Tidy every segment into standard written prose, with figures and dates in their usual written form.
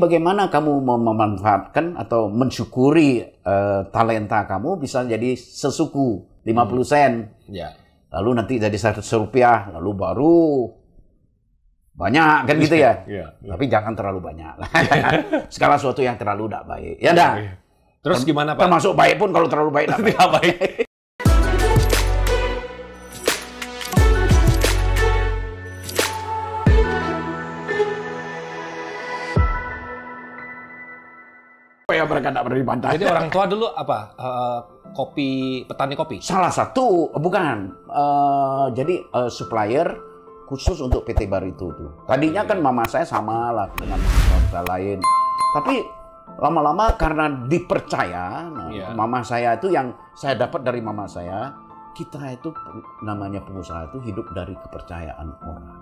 Bagaimana kamu memanfaatkan atau mensyukuri talenta kamu bisa jadi sesuku 50 sen. Ya. Lalu nanti jadi 100 rupiah, lalu baru banyak kan gitu ya. Tapi jangan terlalu banyak. Segala sesuatu yang terlalu tidak baik. Ya enggak? Terus gimana, Pak? Termasuk baik pun kalau terlalu baik tidak baik. Ya mereka tidak pernah dibantah. Jadi orang tua dulu apa? Petani kopi? Salah satu, bukan. Jadi supplier khusus untuk PT Barito tuh. Tadinya kan mama saya sama lah dengan bangsa lain. Tapi lama-lama karena dipercaya, mama saya itu yang saya dapat dari mama saya, kita itu namanya pengusaha itu hidup dari kepercayaan orang.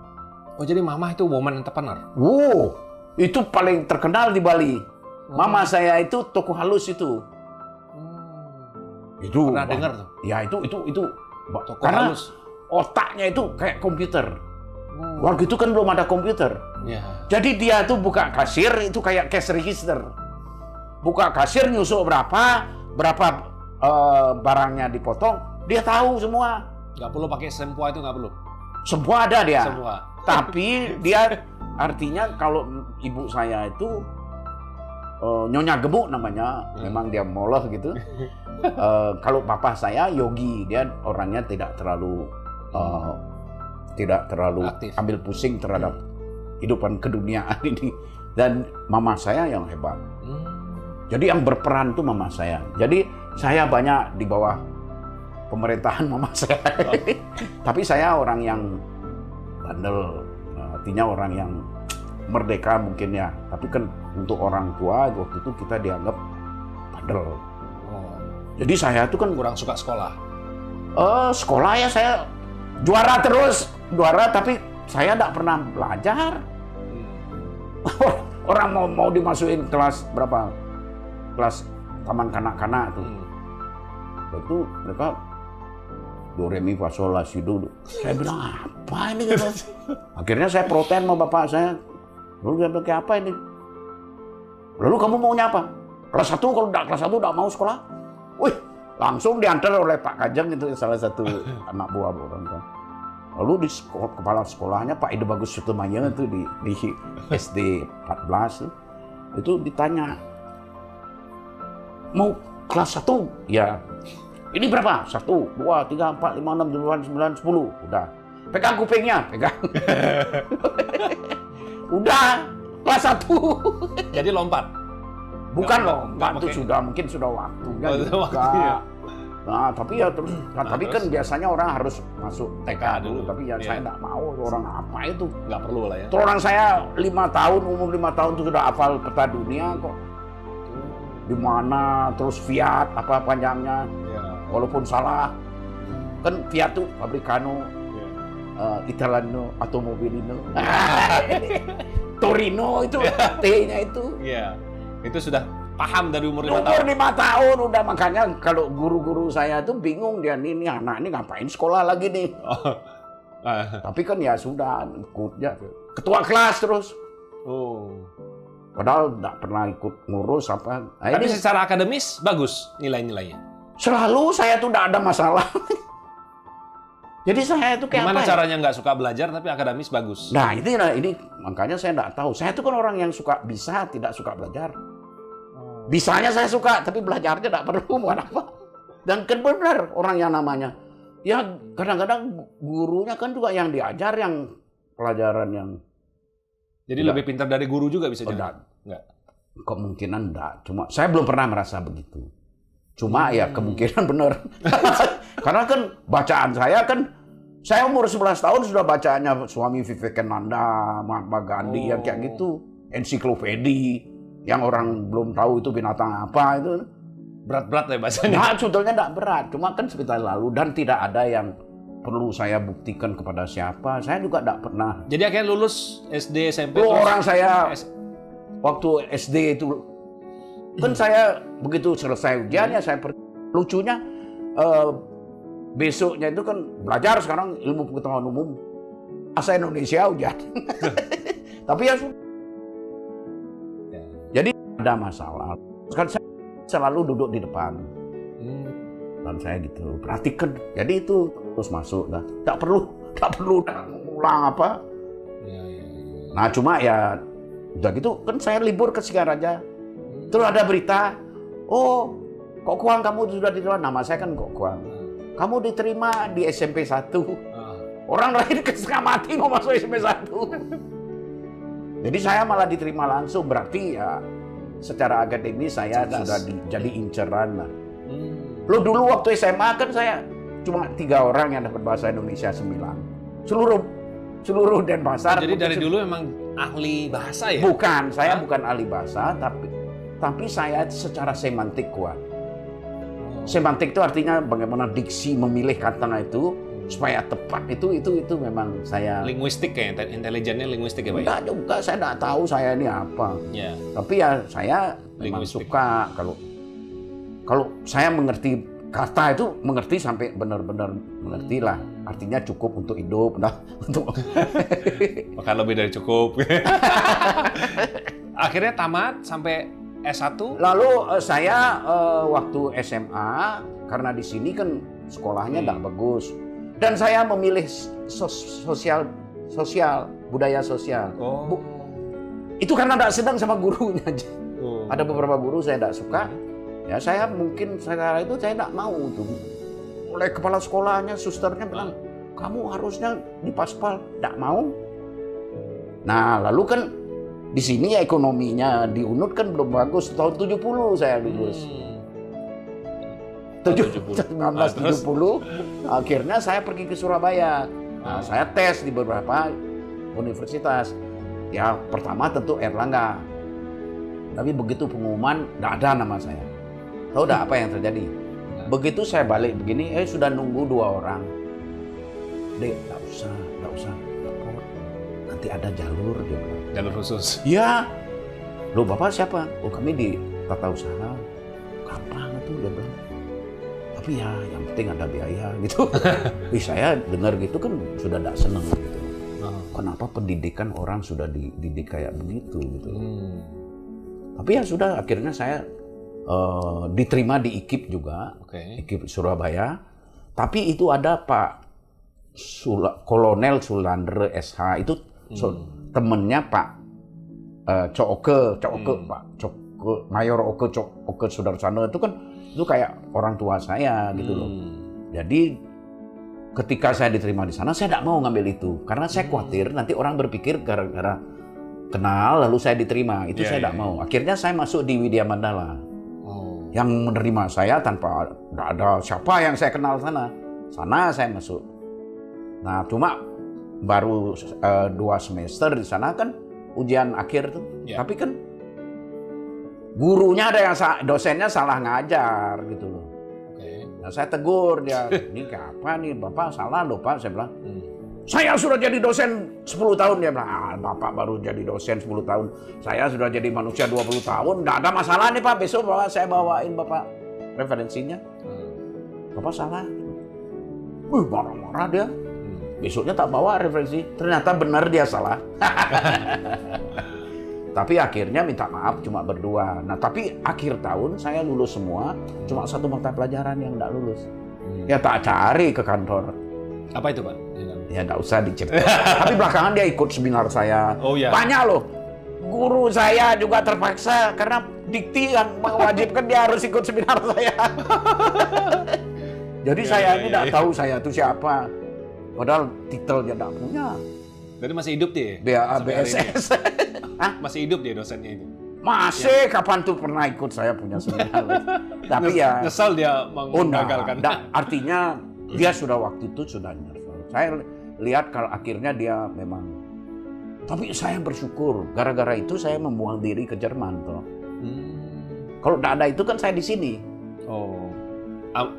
Oh, jadi mama itu woman entrepreneur? Wow, itu paling terkenal di Bali. Mama saya itu toko halus itu. Itu pernah dengar tuh? Ya itu toko karena halus. Otaknya itu kayak komputer. Waktu itu kan belum ada komputer. Ya. Jadi dia tuh buka kasir itu kayak cash register. Buka kasir nyusuk berapa barangnya dipotong, dia tahu semua. Nggak perlu pakai sempua itu, nggak perlu. Semua ada dia. Semua. Tapi dia artinya kalau ibu saya itu Nyonya Gemuk namanya, memang dia moloh gitu. Kalau papa saya Yogi, dia orangnya tidak terlalu aktif, ambil pusing terhadap kehidupan keduniaan ini. Dan mama saya yang hebat. Jadi yang berperan tuh mama saya. Jadi saya banyak di bawah pemerintahan mama saya. Tapi saya orang yang bandel, artinya orang yang merdeka mungkin ya, tapi kan untuk orang tua waktu itu kita dianggap bandel. Jadi saya tuh kan kurang suka sekolah. Sekolah ya saya juara terus, tapi saya tidak pernah belajar. Orang mau dimasukin kelas berapa? Kelas taman kanak-kanak tuh. Itu mereka do re mi fa sol la si do. Saya bilang apa ini gitu. Akhirnya saya protes sama bapak saya. Lalu dia bilang, kayak apa ini? Lalu kamu maunya apa? Kelas 1, kalau kelas 1 udah mau sekolah? Wih, langsung diantar oleh Pak Kajang, itu salah satu anak buah orang tua. Lalu di kepala sekolahnya Pak Ide Bagus Sutemaya itu di SD 14 itu ditanya, mau kelas 1? Ya. Ini berapa? 1, 2, 3, 4, 5, 6, 7, 8, 9, 10. Udah. Pegang kupingnya, pegang. Udah, kelas 1. Jadi lompat? Bukan lompat, itu mungkin sudah waktunya juga. Nah, tapi ya terus, tapi kan biasanya orang harus masuk TK dulu. Tapi ya saya nggak mau, orang apa itu? Nggak perlu lah ya. Terus orang saya 5 tahun, umur 5 tahun itu sudah hafal peta dunia kok. Di mana, terus Fiat, apa panjangnya. Walaupun salah, kan Fiat tuh Fabricano. Italiano Automobilino, Torino itu T-nya itu. Iya, itu sudah paham dari umur 5 tahun. Umur 5 tahun udah, makanya kalau guru-guru saya tuh bingung dia ini anak ini ngapain sekolah lagi nih. Tapi kan ya sudah ikutnya ketua kelas terus. Padahal nggak pernah ikut ngurus apa. Nah, tapi secara akademis bagus nilai-nilainya. Selalu saya tuh nggak ada masalah. Jadi saya itu kayak gimana caranya nggak suka belajar tapi akademis bagus? Nah ini makanya saya nggak tahu. Saya itu kan orang yang suka bisa, tidak suka belajar. Bisanya saya suka, tapi belajarnya tidak perlu, bukan apa. Dan kan benar orang yang namanya. Ya kadang-kadang gurunya kan juga yang diajar yang pelajaran yang. Jadi lebih pintar dari guru juga bisa jadi? Enggak. Kemungkinan enggak. Cuma saya belum pernah merasa begitu. Cuma ya kemungkinan benar. Karena kan bacaan saya kan, saya umur 11 tahun sudah bacaannya Swami Vivekananda, Mahatma Gandhi, yang kayak gitu. Ensiklopedi, yang orang belum tahu itu binatang apa itu. Berat-berat ya bahasanya? Nah, sebetulnya tidak berat. Cuma kan sebentar lalu dan tidak ada yang perlu saya buktikan kepada siapa. Saya juga tidak pernah. Jadi akhirnya lulus SD, SMP? Orang saya waktu SD itu, kan saya begitu selesai ujiannya, saya lucunya besoknya itu kan belajar sekarang ilmu pengetahuan umum bahasa Indonesia ujian. Tapi ya Jadi ada masalah. Sekarang saya selalu duduk di depan. Dan saya gitu, perhatikan. Jadi itu terus masuk. Nah, tak perlu ulang apa. Ya. Nah cuma ya, udah gitu kan saya libur ke Singaraja. Terus ada berita, oh Kok Kuang kamu sudah diterima. Nama saya kan Kok Kuang. Kamu diterima di SMP 1. Orang lain setengah mati mau masuk SMP 1. Jadi saya malah diterima langsung. Berarti ya secara akademis saya sudah jadi inceran lah. Lo dulu waktu SMA kan saya cuma 3 orang yang dapat bahasa Indonesia 9. Seluruh Denpasar. Jadi dari dulu memang ahli bahasa ya? Bukan, saya bukan ahli bahasa, tapi saya secara semantik kuat. Semantik itu artinya bagaimana diksi memilih kata itu supaya tepat. Itu memang saya. Linguistik ya, intelijennya linguistik ya Pak? Enggak juga, saya enggak tahu saya ini apa. Ya. Tapi ya saya memang suka kalau saya mengerti kata itu, mengerti sampai benar-benar mengerti lah. Artinya cukup untuk hidup, nah untuk bahkan lebih dari cukup. Akhirnya tamat sampai S1. Lalu saya waktu SMA, karena di sini kan sekolahnya tidak bagus, dan saya memilih sosial, budaya sosial. Itu karena tidak sedang sama gurunya. Ada beberapa guru saya tidak suka. Ya saya mungkin secara itu saya tidak mau tuh. Oleh kepala sekolahnya, susternya bilang, kamu harusnya di Paspal, tidak mau. Nah lalu kan di sini ya ekonominya di UNUD kan belum bagus. Tahun 70 saya lulus. 1970 akhirnya saya pergi ke Surabaya. Nah, saya tes di beberapa universitas. Ya pertama tentu Erlangga. Tapi begitu pengumuman tidak ada nama saya. Tahu dah apa yang terjadi? Begitu saya balik begini, sudah nunggu 2 orang. Dek, tidak usah. Nanti ada jalur, dia bilang. Jalur khusus? Iya. Loh, Bapak siapa? Oh, kami di tata usaha. Gampang itu, dia bilang. Tapi ya, yang penting ada biaya, gitu. Saya dengar gitu kan sudah tidak senang, gitu. Kenapa pendidikan orang sudah dididik kayak begitu, gitu. Tapi ya sudah, akhirnya saya diterima di IKIP juga, IKIP Surabaya. Tapi itu ada Pak Kolonel Sulandre SH, itu temennya Pak Cok Oke, Pak Cok Mayor Oke Sudarsono itu kan itu kayak orang tua saya gitu loh. Jadi ketika saya diterima di sana, saya tidak mau ngambil itu karena saya khawatir nanti orang berpikir gara-gara kenal lalu saya diterima, itu saya tidak mau. Akhirnya saya masuk di Widya Mandala. Yang menerima saya tanpa ada siapa yang saya kenal sana saya masuk. Nah cuma baru 2 semester di sana kan ujian akhir tuh, tapi kan gurunya ada yang dosennya salah ngajar gitu loh. Nah saya tegur dia, ini apa nih Bapak salah loh Pak, saya bilang. Saya sudah jadi dosen 10 tahun, dia bilang. Bapak baru jadi dosen 10 tahun. Saya sudah jadi manusia 20 tahun. Nggak ada masalah nih Pak. Besok saya bawain Bapak referensinya. Bapak salah. Marah-marah dia. Besoknya tak bawa referensi. Ternyata benar dia salah. Tapi akhirnya minta maaf cuma berdua. Nah tapi akhir tahun saya lulus semua. Cuma 1 mata pelajaran yang nggak lulus. Ya tak cari ke kantor. Apa itu Pak? Ya nggak usah diceritain. Tapi belakangan dia ikut seminar saya. Banyak loh. Guru saya juga terpaksa karena dikti yang mewajibkan dia harus ikut seminar saya. Jadi saya ini nggak tahu saya itu siapa. Padahal titelnya nggak punya. Jadi masih hidup dia? BSS. Masih hidup dia dosennya itu? Masih, kapan tuh pernah ikut saya punya seminar. Tapi ya. Nyesal dia menggagalkan. Artinya dia sudah waktu itu sudah nyesal. Saya lihat kalau akhirnya dia memang. Tapi saya bersyukur gara-gara itu saya membuang diri ke Jerman toh. Kalau tidak ada itu kan saya di sini.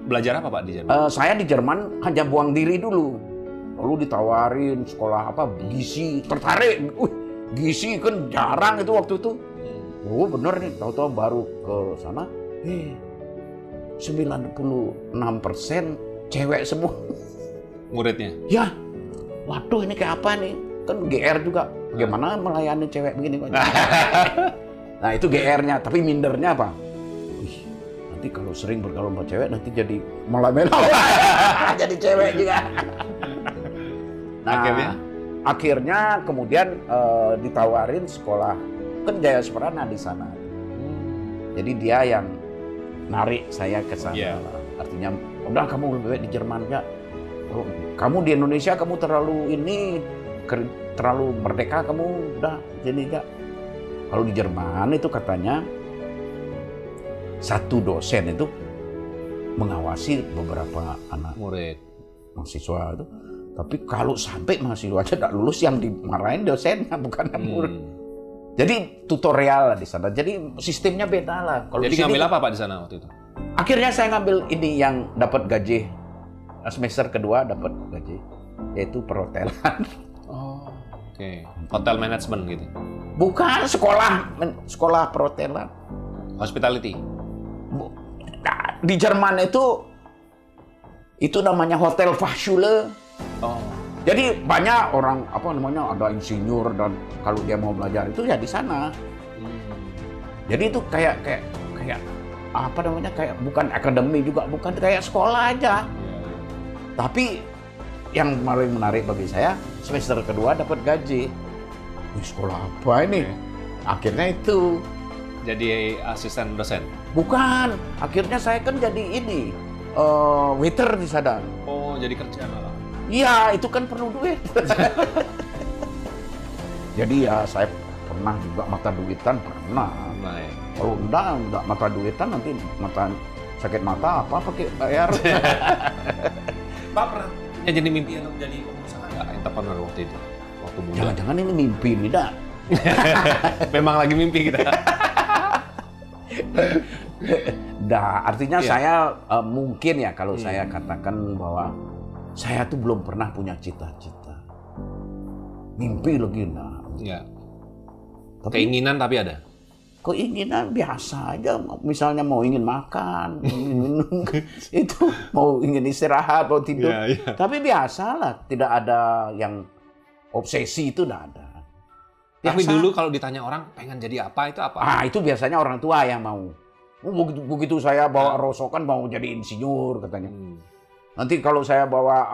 Belajar apa Pak di Jerman? Saya di Jerman hanya buang diri dulu. Lalu ditawarin sekolah apa gizi, tertarik. Gizi kan jarang itu waktu itu. Oh bener nih, tahu-tahu baru ke sana. 96% cewek semua. Muridnya? Ya. Waduh ini kayak apa nih? Kan GR juga. Bagaimana melayani cewek begini? Nah itu GR-nya, tapi mindernya apa? Ih, nanti kalau sering bergaul sama cewek nanti jadi malah-malah jadi cewek juga. Nah, akhirnya kemudian ditawarin sekolah kan Jaya Sprana di sana. Jadi dia yang narik saya ke sana. Yeah. Artinya, udah kamu lebih baik di Jerman ya. Kamu di Indonesia kamu terlalu terlalu merdeka, kamu udah jadi enggak. Kalau di Jerman itu katanya satu dosen itu mengawasi beberapa anak murid mahasiswa itu. Tapi kalau sampai mahasiswa aja tidak lulus, yang dimarahin dosennya bukan murid. Jadi tutorial lah di sana. Jadi sistemnya beda lah. Kalau jadi ngambil apa Pak di sana waktu itu? Akhirnya saya ngambil ini yang dapat gaji semester kedua, dapat gaji, yaitu perhotelan. Oh, oke. Hotel management gitu. Bukan sekolah perhotelan. Hospitality. Di Jerman itu namanya Hotel Fachschule. Oh. Jadi banyak orang ada insinyur, dan kalau dia mau belajar itu ya di sana. Jadi itu kayak kayak bukan akademi juga, bukan kayak sekolah aja. Tapi yang paling menarik bagi saya, semester kedua dapat gaji. Ini sekolah apa ini? Akhirnya itu jadi asisten dosen. Bukan, akhirnya saya kan jadi ini waiter di sana. Oh, jadi kerja malah. Iya, itu kan perlu duit. Jadi ya saya pernah juga mata duitan, pernah. Nah, ya. Kalau enggak mata duitan, nanti sakit mata apa pakai bayar. Pak pernah jadi mimpi untuk jadi pengusaha nggak entrepreneur waktu itu? Waktu muda. Jangan-jangan ini mimpi nih, dah. Memang lagi mimpi kita. Artinya saya mungkin ya kalau saya katakan bahwa saya tuh belum pernah punya cita-cita. Mimpi lagi nah. Ya. Keinginan tapi ada. Keinginan biasa aja, misalnya mau ingin makan, ingin minum, itu mau ingin istirahat, mau tidur. Tapi biasalah, tidak ada yang obsesi, itu tidak ada. Biasa. Tapi dulu kalau ditanya orang pengen jadi apa, itu apa? Itu biasanya orang tua yang mau. Begitu saya bawa rosokan mau jadi insinyur katanya. Nanti kalau saya bawa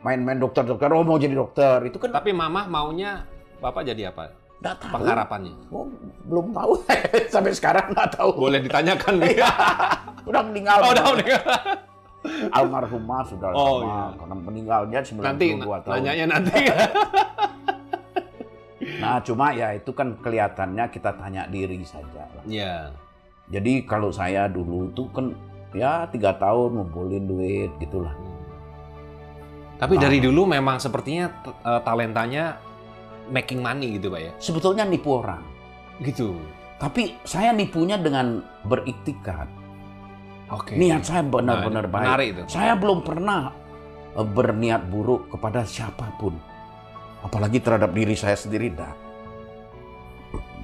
main-main dokter, mau jadi dokter, itu kan. Tapi mama maunya bapak jadi apa? Nggak tahu. Pengharapannya? Belum tahu. Sampai sekarang nggak tahu. Boleh ditanyakan nih. Udah meninggal. Oh, udah meninggal. Almarhumah sudah lama. Karena meninggalnya 92 tahun. Nanyanya nanti. Nah, cuma ya itu kan kelihatannya kita tanya diri saja. Iya. Jadi kalau saya dulu tuh kan ya 3 tahun ngumpulin duit gitulah. Tapi dari dulu memang sepertinya talentanya making money gitu Pak ya? Sebetulnya nipu orang. Gitu. Tapi saya nipunya dengan beriktikad. Oke. Niat saya benar-benar baik. Menarik itu. Saya belum pernah berniat buruk kepada siapapun. Apalagi terhadap diri saya sendiri. Dah.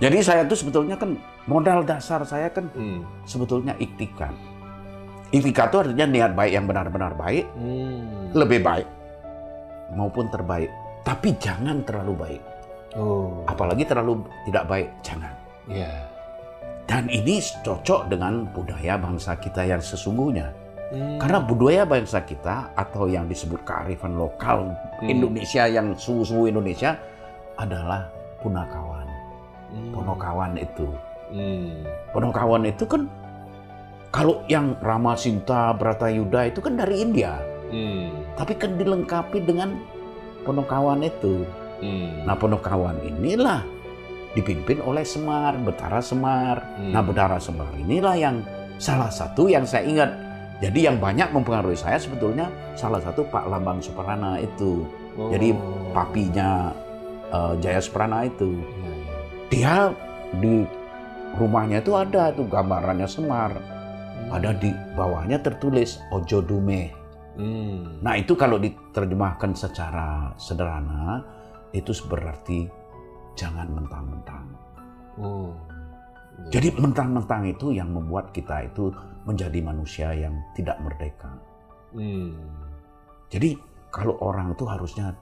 Jadi saya tuh sebetulnya kan modal dasar saya kan sebetulnya iktikad. Iktikad itu artinya niat baik yang benar-benar baik. Lebih baik maupun terbaik. Tapi jangan terlalu baik. Apalagi terlalu tidak baik, jangan. Yeah. Dan ini cocok dengan budaya bangsa kita yang sesungguhnya. Karena budaya bangsa kita atau yang disebut kearifan lokal Indonesia yang suhu-suhu Indonesia adalah punakawan. Ponokawan itu. Ponokawan itu kan kalau yang Rama Sinta, Bratayuda itu kan dari India. Tapi kan dilengkapi dengan Ponokawan itu. Nah, Ponokawan inilah dipimpin oleh Semar, Betara Semar. Nah, Betara Semar inilah yang salah satu yang saya ingat. Jadi yang banyak mempengaruhi saya sebetulnya salah satu Pak Lambang Suprana itu. Jadi papinya Jaya Suprana itu. Dia di rumahnya itu ada tuh gambarannya Semar. Ada di bawahnya tertulis Ojo Dume. Nah itu kalau diterjemahkan secara sederhana itu berarti jangan mentang-mentang. Jadi mentang-mentang itu yang membuat kita itu menjadi manusia yang tidak merdeka. Jadi kalau orang itu harusnya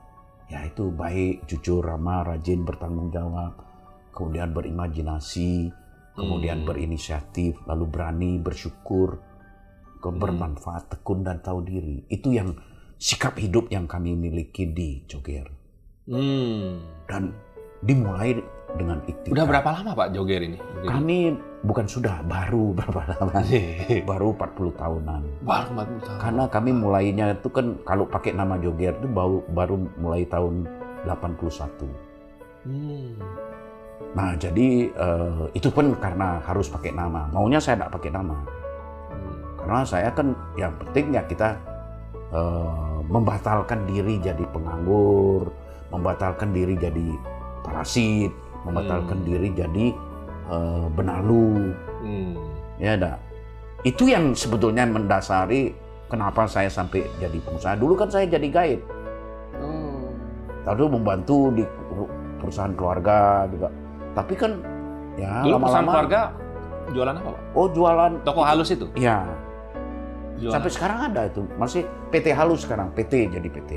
ya itu baik, jujur, ramah, rajin, bertanggung jawab. kemudian berimajinasi, kemudian berinisiatif, lalu berani, bersyukur, bermanfaat, tekun dan tahu diri. Itu yang sikap hidup yang kami miliki di Joger. Dan dimulai dengan ikhtiar. Udah berapa lama Pak Joger ini? Kami bukan sudah, baru berapa lama? Baru 40 tahunan. Baru 40 tahun. Karena kami mulainya itu kan kalau pakai nama Joger itu baru mulai tahun 81. Nah jadi itu pun karena harus pakai nama. Maunya saya tidak pakai nama. Karena saya kan yang penting ya kita membatalkan diri jadi penganggur, membatalkan diri jadi parasit, membatalkan diri jadi benalu. Ya dah. Itu yang sebetulnya mendasari kenapa saya sampai jadi pengusaha. Dulu kan saya jadi guide. Lalu membantu di perusahaan keluarga juga. Tapi kan ya dulu lama-lama perusahaan keluarga jualan apa Pak? Oh jualan Toko halus itu? Iya. Jualan. Sampai sekarang ada itu. Masih PT halus sekarang. PT jadi PT.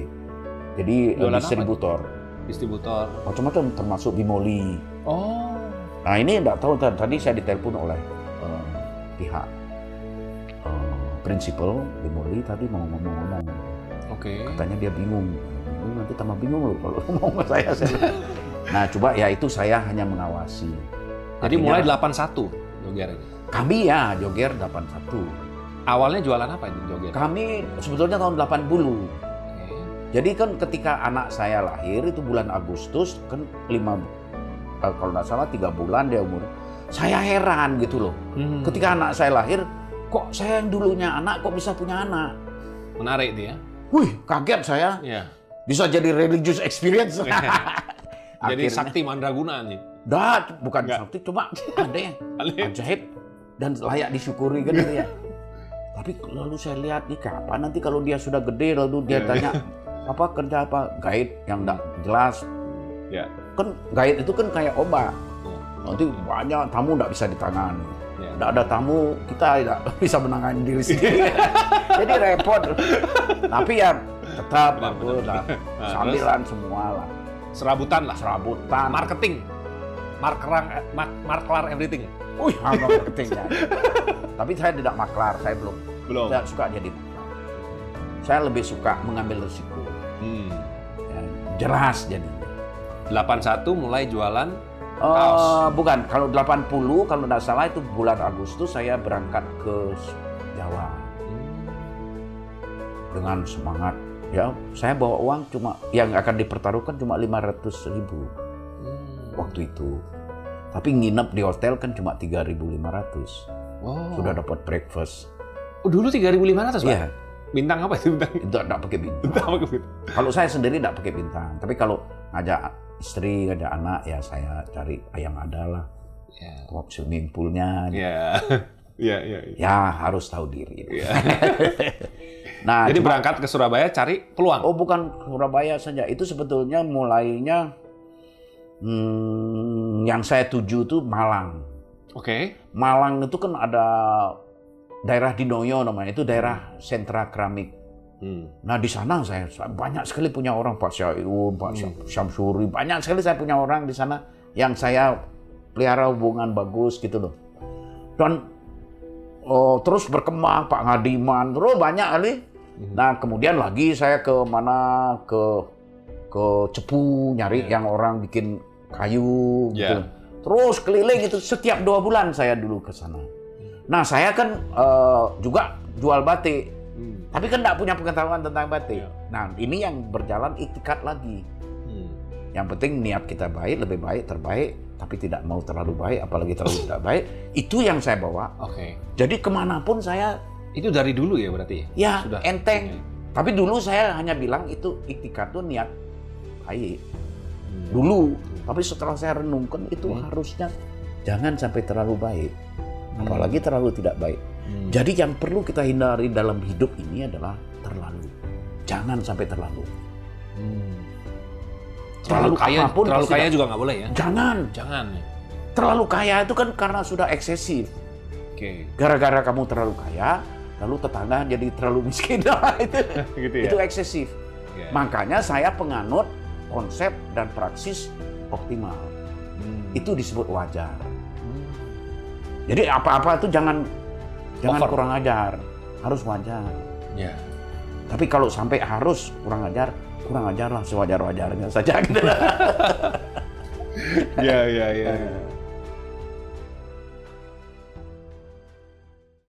Jadi Jualan distributor. Distributor. Macam-macam termasuk Bimoli. Oh. Nah ini enggak tahu tadi saya ditelepon oleh pihak prinsipal Bimoli tadi mau ngomong-ngomong. Oke. Katanya dia bingung. Nanti tambah bingung loh kalau ngomong ke saya. Nah coba ya itu saya hanya mengawasi. Jadi mulai Artinya, 81 Joger ini. kami ya Joger 81. Awalnya jualan apa ini Joger? Kami sebetulnya tahun 80. Oke. Jadi kan ketika anak saya lahir itu bulan Agustus kan kalau nggak salah 3 bulan dia umur. Saya heran gitu loh. Ketika anak saya lahir, kok saya yang dulunya anak kok bisa punya anak? Menarik dia. Wih, kaget saya. Iya. Bisa jadi religious experience. Jadi Akhirnya, sakti mandraguna nih. bukan Enggak. sakti, cuma aneh, Aneh. ajaib dan layak disyukuri kan gitu ya. Tapi lalu saya lihat nih kapan nanti kalau dia sudah gede lalu dia tanya apa kerja apa guide yang enggak jelas. Ya. Kan guide itu kan kayak obat. Ya. Nanti banyak tamu enggak bisa ditangani. Ya. Enggak ada tamu kita tidak bisa menangani diri sendiri. Jadi repot. Tapi ya tetap bagus lah. Sambilan semua lah. Serabutan lah. Serabutan. Marketing. Markelar everything. Wih, marketingnya. Tapi saya tidak maklar, saya belum. Saya suka jadi maklar. Saya lebih suka mengambil risiko. Ya, jelas jadi. 81 mulai jualan kaos. Bukan, kalau 80 kalau tidak salah itu bulan Agustus saya berangkat ke Jawa. Dengan semangat. Ya, saya bawa uang cuma yang akan dipertaruhkan cuma 500.000 waktu itu. Tapi nginep di hotel kan cuma 3.500. Wow. Sudah dapat breakfast. Oh, dulu 3.500 Pak? Iya. Bintang apa itu bintang? Itu tidak pakai bintang. Bintang apa gitu? Kalau saya sendiri tidak pakai bintang. Tapi kalau ngajak istri, ngajak anak, ya saya cari yang ada lah. Ya. Swimming poolnya. Iya. Iya, iya. Ya harus tahu diri. Iya. Nah, jadi berangkat ke Surabaya cari peluang. Oh, bukan Surabaya saja. Itu sebetulnya mulainya yang saya tuju itu Malang. Oke. Malang itu kan ada daerah Dinoyo namanya. Itu daerah sentra keramik. Nah di sana saya banyak sekali punya orang, Pak Syaiun, Pak Syamsuri, banyak sekali saya punya orang di sana yang saya pelihara hubungan bagus gitu loh. Dan terus berkembang Pak Ngadiman, terus banyak kali. Nah kemudian lagi saya ke mana ke Cepu nyari yang orang bikin kayu gitu. Terus keliling itu setiap 2 bulan saya dulu ke sana. Nah saya kan juga jual batik. Tapi kan nggak punya pengetahuan tentang batik. Nah ini yang berjalan ikhtikat lagi. Yang penting niat kita baik, lebih baik, terbaik. Tapi tidak mau terlalu baik, apalagi terlalu tidak baik. Itu yang saya bawa. Oke. Jadi kemanapun saya... Itu dari dulu ya berarti? Ya, sudah enteng. Tapi dulu saya hanya bilang itu ikhtikat itu niat baik. Dulu. Tapi setelah saya renungkan itu harusnya jangan sampai terlalu baik. Apalagi terlalu tidak baik. Jadi yang perlu kita hindari dalam hidup ini adalah terlalu. Jangan sampai terlalu. Terlalu kaya juga nggak boleh ya? Jangan. Jangan. Terlalu kaya itu kan karena sudah eksesif. Oke. Gara-gara kamu terlalu kaya, lalu tetangga jadi terlalu miskin. Gitu ya? Itu eksesif. Yeah. Makanya saya penganut konsep dan praksis optimal. itu disebut wajar. Jadi apa-apa itu jangan kurang ajar, harus wajar. Ya. Tapi kalau sampai harus kurang ajarlah sewajar-wajarnya saja. Ya.